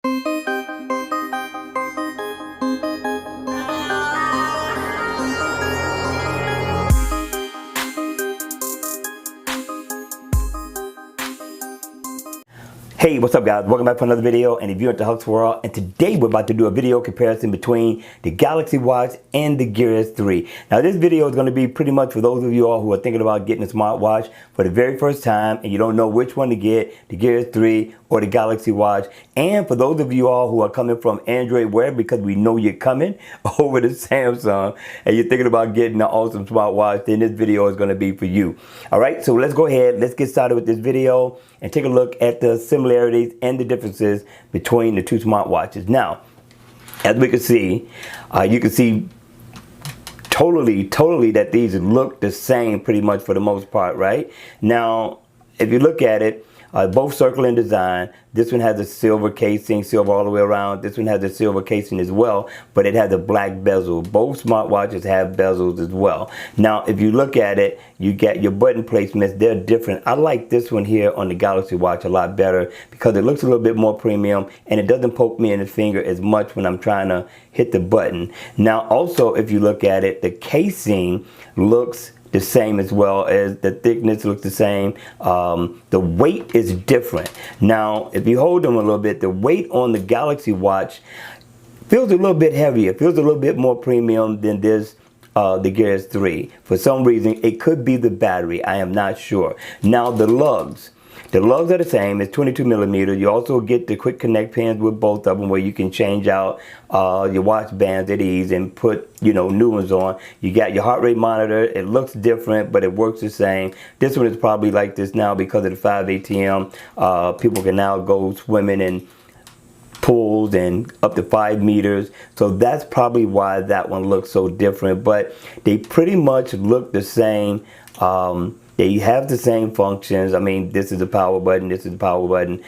Hey, what's up guys? Welcome back for another video, and if you're into Huck's World, and today we're about to do a video comparison between the Galaxy Watch and the Gear S3. Now this video is going to be pretty much for those of you all who are thinking about getting a smartwatch for the very first time and you don't know which one to get, the Gear S3 or the Galaxy Watch, and for those of you all who are coming from Android wear because we know you're coming over to Samsung and you're thinking about getting an awesome smartwatch, then this video is going to be for you. Alright, so let's go ahead, let's get started with this video and take a look at the similarities and the differences between the two smartwatches. Now, as we can see, you can see totally that these look the same pretty much for the most part, right? Now, if you look at it, both circular in design. This one has a silver casing, silver all the way around. This one has a silver casing as well, but it has a black bezel. Both smartwatches have bezels as well. Now, if you look at it, you get your button placements. They're different. I like this one here on the Galaxy Watch a lot better because it looks a little bit more premium and it doesn't poke me in the finger as much when I'm trying to hit the button. Now, also, if you look at it, the casing looks the same as well, as the thickness looks the same. The weight is different. Now, if you hold them a little bit, the weight on the Galaxy Watch feels a little bit heavier, feels a little bit more premium than this, the Gear S3. For some reason, it could be the battery. I am not sure. Now, the lugs. The lugs are the same. It's 22 millimeter. You also get the quick connect pins with both of them where you can change out your watch bands at ease and put, new ones on. You got your heart rate monitor. It looks different, but it works the same. This one is probably like this now because of the 5 ATM. People can now go swimming in pools and up to 5 meters. So that's probably why that one looks so different. But they pretty much look the same. They have the same functions. I mean, this is the power button, this is the power button,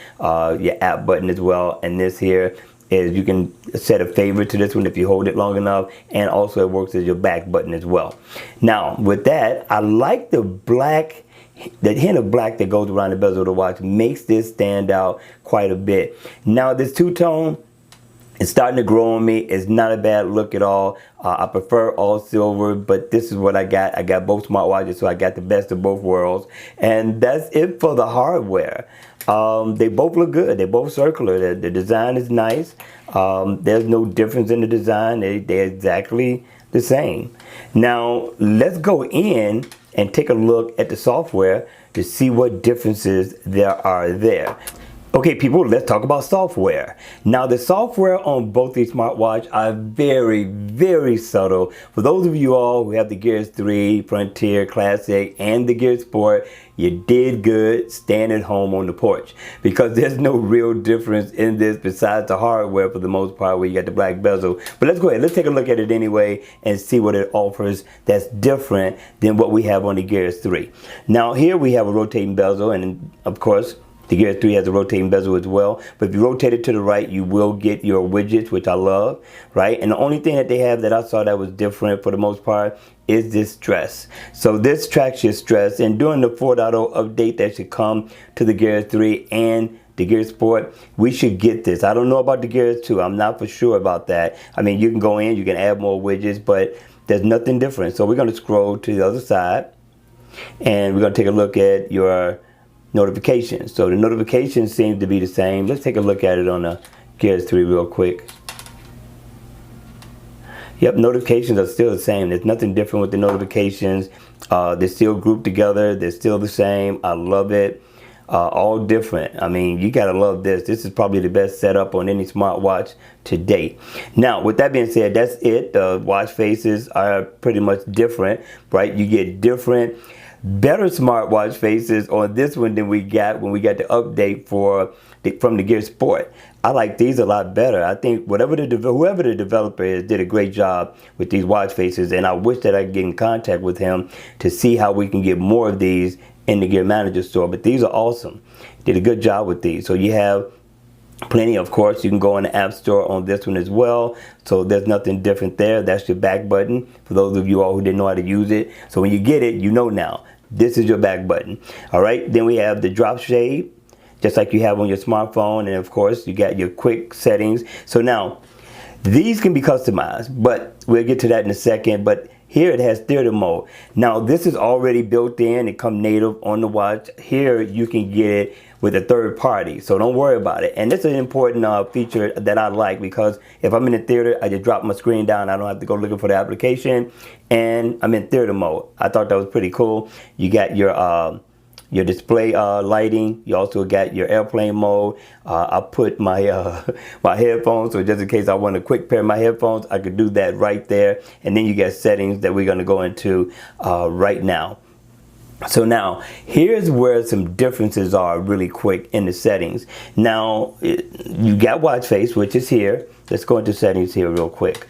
your app button as well, and this here is you can set a favorite to this one if you hold it long enough, and also it works as your back button as well. Now, with that, I like the black, the hint of black that goes around the bezel of the watch makes this stand out quite a bit. Now, this two-tone, it's starting to grow on me. It's not a bad look at all. I prefer all silver, but this is what I got. I got both smartwatches, so I got the best of both worlds. And that's it for the hardware. They both look good. They're both circular. The design is nice. There's no difference in the design. They're exactly the same. Now, let's go in and take a look at the software to see what differences there are there. Okay people, let's talk about software. Now the software on both these smartwatches are very subtle. For those of you all who have the Gear S3, Frontier, Classic, and the Gear Sport, you did good staying at home on the porch because there's no real difference in this besides the hardware for the most part where you got the black bezel. But let's go ahead, let's take a look at it anyway and see what it offers that's different than what we have on the Gear S3. Now here we have a rotating bezel, and of course the Gear S3 has a rotating bezel as well, but if you rotate it to the right, you will get your widgets, which I love, right? And the only thing that they have that I saw that was different for the most part is this stress. So this tracks your stress, and during the 4.0 update that should come to the Gear S3 and the Gear Sport, we should get this. I don't know about the Gear S2. I'm not for sure about that. I mean, you can go in, you can add more widgets, but there's nothing different. So we're going to scroll to the other side, and we're going to take a look at your notifications. So the notifications seem to be the same. Let's take a look at it on the Gear S3 real quick. Yep, notifications are still the same. There's nothing different with the notifications. They're still grouped together. They're still the same. I love it. All different. I mean, you gotta love this. This is probably the best setup on any smartwatch to date. Now, with that being said, that's it. The watch faces are pretty much different, right? You get different, better smartwatch faces on this one than we got when we got the update from the Gear Sport. I like these a lot better. I think whoever the developer is did a great job with these watch faces, and I wish that I could get in contact with him to see how we can get more of these in the Gear Manager store. But these are awesome. Did a good job with these. So you have plenty, of course. You can go in the App Store on this one as well. So there's nothing different there. That's your back button for those of you all who didn't know how to use it. So when you get it, you know now. This is your back button. All right. Then we have the drop shade. just like you have on your smartphone. And of course, you got your quick settings. So now, these can be customized, but we'll get to that in a second. But here it has theater mode. Now, this is already built in. It comes native on the watch. Here, you can get it with a third party, so don't worry about it. And this is an important feature that I like, because if I'm in the theater, I just drop my screen down. I don't have to go looking for the application, and I'm in theater mode. I thought that was pretty cool. You got your display lighting. You also got your airplane mode. I put my my headphones, so just in case I want a quick pair of my headphones, I could do that right there. And then you got settings that we're gonna go into right now. So now, here's where some differences are really quick in the settings. Now, you got watch face, which is here. Let's go into settings here real quick,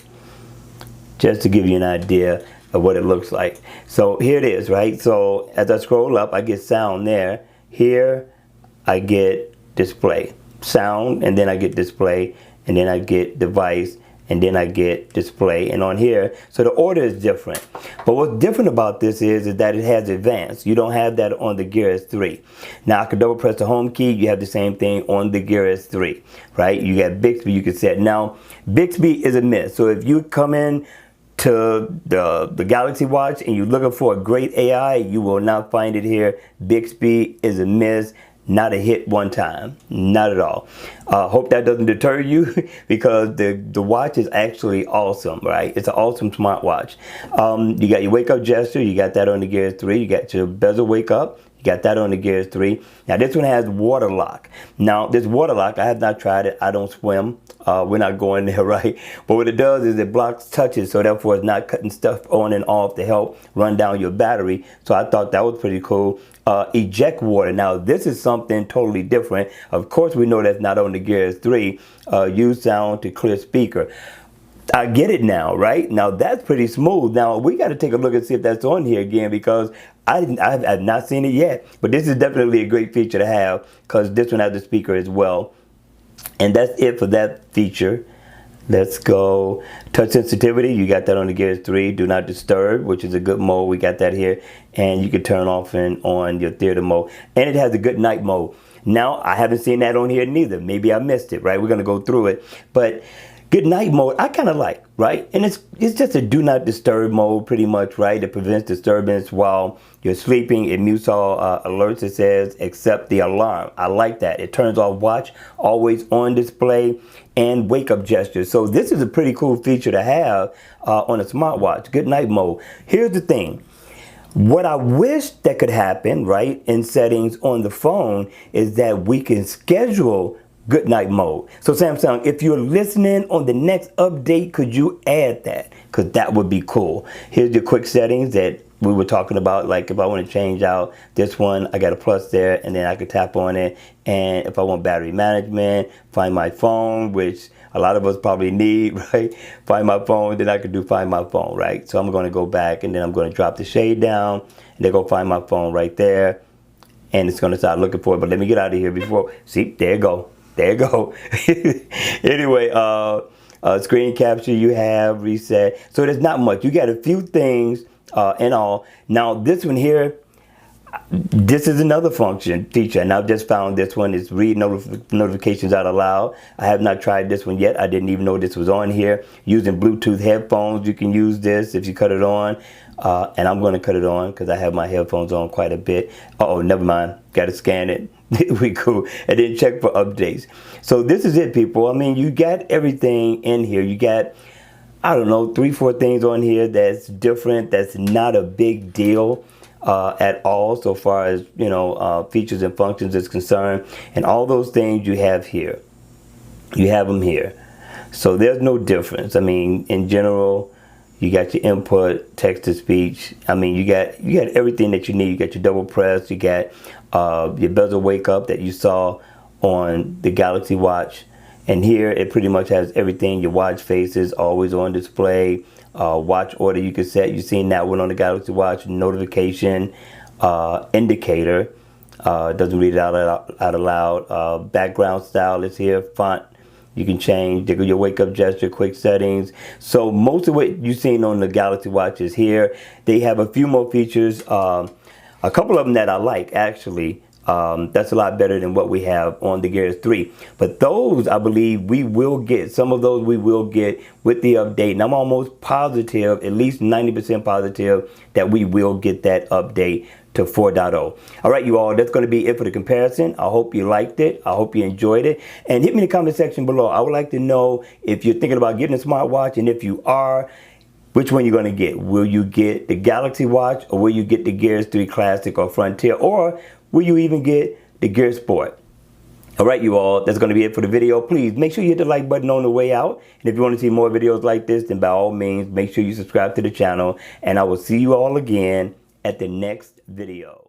just to give you an idea of what it looks like. So here it is, right? So as I scroll up, I get sound there. Here, I get display. Sound, and then I get display, and then I get device, and then I get display. And on here, so the order is different. But what's different about this is that it has advanced. You don't have that on the Gear S3. Now I can double press the home key. You have the same thing on the Gear S3, right? You got Bixby you can set. Now, Bixby is a miss. So if you come in to the Galaxy Watch and you're looking for a great AI, you will not find it here. Bixby is a miss. Not a hit one time, not at all. Hope that doesn't deter you, because the watch is actually awesome, right? It's an awesome smartwatch. You got your wake up gesture, you got that on the Gear 3. You got your bezel wake up, you got that on the Gear 3. Now this one has water lock. Now this water lock, I have not tried it. I don't swim. We're not going there, right? But what it does is it blocks touches, so therefore it's not cutting stuff on and off to help run down your battery. So I thought that was pretty cool. Eject water. Now this is something totally different. Of course we know that's not on the Gear 3. Use sound to clear speaker. I get it now, right? Now that's pretty smooth. Now we got to take a look and see if that's on here again, because I've not seen it yet. But this is definitely a great feature to have, because this one has the speaker as well. And that's it for that feature. Let's go touch sensitivity. You got that on the Gear 3. Do not disturb, which is a good mode. We got that here. And you can turn off and on your theater mode. And it has a good night mode. Now, I haven't seen that on here neither. Maybe I missed it, right? We're going to go through it. But good night mode, I kind of like, right? And it's just a do not disturb mode pretty much, right? It prevents disturbance while you're sleeping. It mutes all alerts, it says, except the alarm. I like that. It turns off watch, always on display, and wake up gestures. So this is a pretty cool feature to have on a smartwatch, good night mode. Here's the thing. What I wish that could happen, right, in settings on the phone is that we can schedule good night mode. So Samsung, if you're listening on the next update, could you add that? Because that would be cool. Here's the quick settings that we were talking about. Like if I want to change out this one, I got a plus there, and then I could tap on it. And if I want battery management, find my phone, which a lot of us probably need, right? Find my phone, then I could do find my phone, right? So I'm going to go back, and then I'm going to drop the shade down, and then go find my phone right there. And it's going to start looking for it. But let me get out of here before, see, there you go. There you go. Anyway, screen capture you have, reset. So there's not much. You got a few things in all. Now this one here, this is another feature, and I've just found this one is read notifications out loud. I have not tried this one yet. I didn't even know this was on here. Using Bluetooth headphones, you can use this if you cut it on. And I'm going to cut it on because I have my headphones on quite a bit. Uh-oh, never mind. Got to scan it. We cool. And then check for updates. So this is it, people. I mean, you got everything in here. You got, I don't know, 3-4 things on here that's different. That's not a big deal at all so far as, you know, features and functions is concerned. And all those things you have here. You have them here. So there's no difference. I mean, in general, you got your input, text to speech. I mean, you got everything that you need. You got your double press. You got your bezel wake up that you saw on the Galaxy Watch. And here it pretty much has everything. Your watch faces always on display. Watch order you can set. You've seen that one on the Galaxy Watch. Notification indicator. Doesn't read it out aloud. Background style is here. Font. You can change your wake up gesture, quick settings. So most of what you've seen on the Galaxy Watch is here. They have a few more features. A couple of them that I like, actually. That's a lot better than what we have on the Gears 3. But those, I believe, we will get. Some of those we will get with the update. And I'm almost positive, at least 90% positive, that we will get that update to 4.0. All right, you all, that's going to be it for the comparison. I hope you liked it. I hope you enjoyed it. And hit me in the comment section below. I would like to know if you're thinking about getting a smartwatch, and if you are, which one you're going to get. Will you get the Galaxy Watch, or will you get the Gears 3 Classic or Frontier, or will you even get the Gear Sport? All right, you all, that's going to be it for the video. Please make sure you hit the like button on the way out. And if you want to see more videos like this, then by all means, make sure you subscribe to the channel. And I will see you all again at the next video.